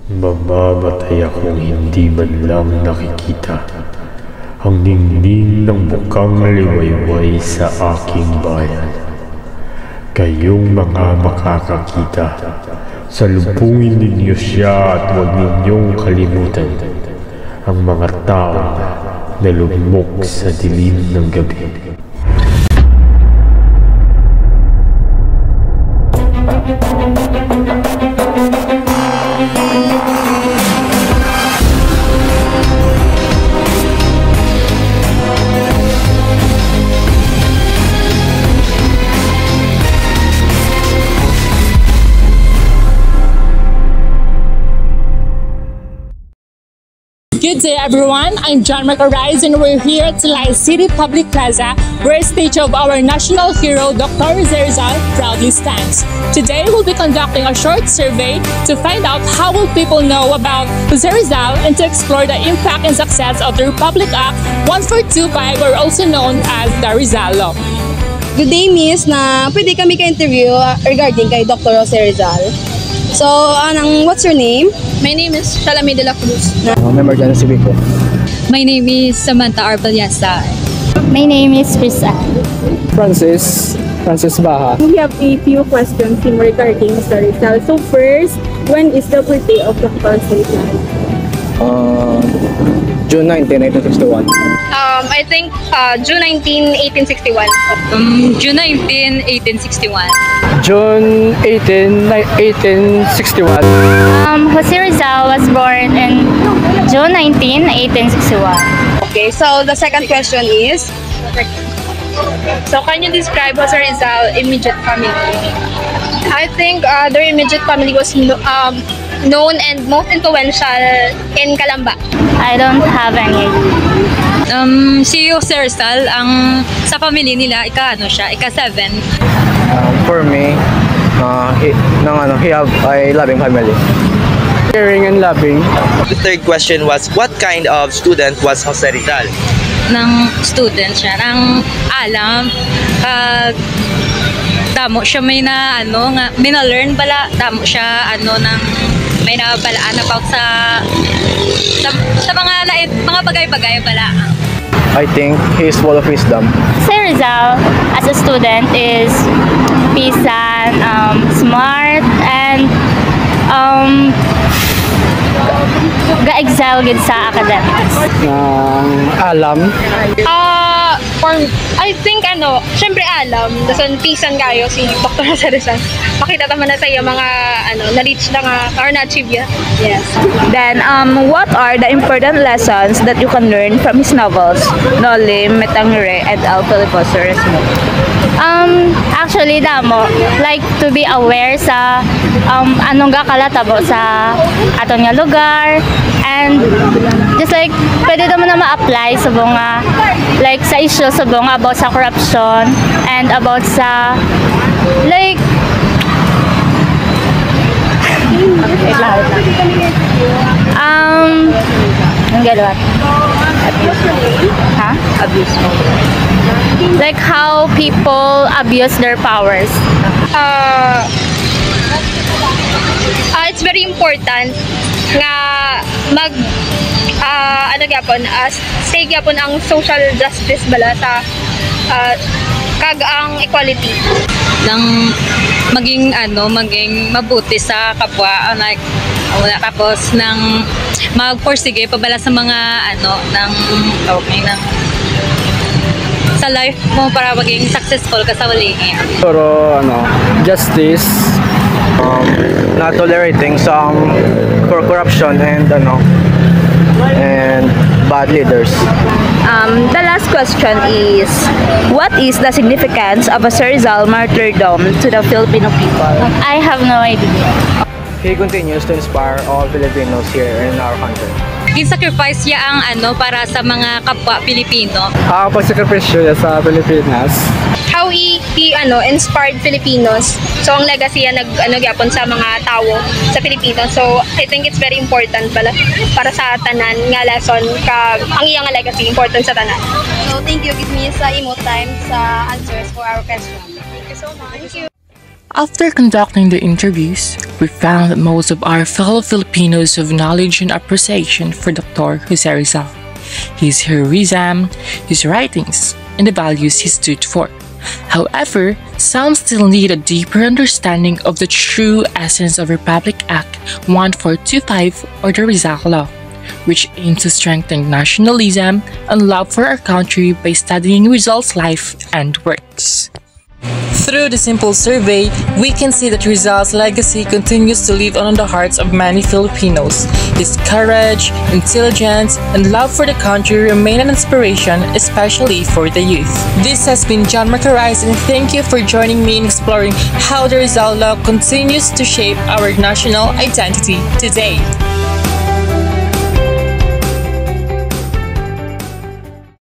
Mamamatay akong hindi man lang nakikita ang ningning ng bukang liwayway sa aking bayan. Kayong mga makakakita, salubungin ninyo siya at huwag ninyong kalimutan ang mga taong nalugmok sa dilim ng gabi. Good day everyone, I'm John Macarais and we're here at Salay City Public Plaza where a statue of our national hero Dr. Jose Rizal proudly stands. Today we'll be conducting a short survey to find out how will people know about Jose Rizal and to explore the impact and success of the Republic Act 1425 or also known as the Rizal Law. Good day, Miss, na pwede kami ka-interview regarding kay Dr. Jose Rizal. So, what's your name? My name is Shalami de la Cruz. Member dyan si Vico. My name is Samantha Arbaliasa. My name is Krisa. Francis Baha. We have a few questions in regarding Mr. Rizal. So first, when is the birthday of Dr. Rizal? June 19, 1861. I think June 19, 1861. June 19, 1861. June 18, 1861. Jose Rizal was born in June 19, 1861. Okay, so the second question is, So can you describe Jose Rizal immediate family? I think their immediate family was known and most influential in Calamba. I don't have any. Si Jose Rizal, sa family nila, ika-7. For me, he have a loving family. Caring and loving. The third question was, what kind of student was Jose Rizal? Ng student siya, ng alam, damo siya may learn bala, damo siya may nabalaan about sa mga bagay-bagay bala. I think he is full of wisdom. Jose Rizal as a student is pisan, smart, and ga-excel gid sa academics. Alam. I think syempre alam, dasan pisan kayo si Dr. Jose Rizal. Makita naman na sa iyo mga na-reach na nga or na-achieve ya. yes. Then, what are the important lessons that you can learn from his novels, Noli, Metangere, and El Filibuster Resmo? Actually, damo, like to be aware sa anong gakalatabo sa aton nga lugar, and just like pwede naman na ma-apply sa mga like sa issue sa mga about sa corruption and about sa like ang galawat abuse like how people abuse their powers. It's very important nga stay gyapon ang social justice bala sa ang equality nang maging mabuti sa kapwa tapos nang magporsige pabala sa mga sa life mo para maging successful ka sa walingin. Pero justice, not tolerating some corruption and bad leaders. The last question is, what is the significance of Jose Rizal martyrdom to the Filipino people? I have no idea. He continues to inspire all Filipinos here in our country. Gin-sacrifice niya ang para sa mga kapwa Pilipino. Pag-sakripisyo niya sa Pilipinas. How he inspired Filipinos. So ang legacy niya gyapon sa mga tao sa Pilipinas. So I think it's very important para sa tanan nga lesson ang iyang legacy important sa tanan. So thank you, give me sa imo time sa answers for our question. Thank you so much. Thank you. After conducting the interviews, we found that most of our fellow Filipinos have knowledge and appreciation for Dr. Jose Rizal, his heroism, his writings, and the values he stood for. However, some still need a deeper understanding of the true essence of Republic Act 1425 or the Rizal Law, which aims to strengthen nationalism and love for our country by studying Rizal's life and works. Through the simple survey, we can see that Rizal's legacy continues to live on in the hearts of many Filipinos. His courage, intelligence, and love for the country remain an inspiration, especially for the youth. This has been John Macarais, and thank you for joining me in exploring how the Rizal Law continues to shape our national identity today.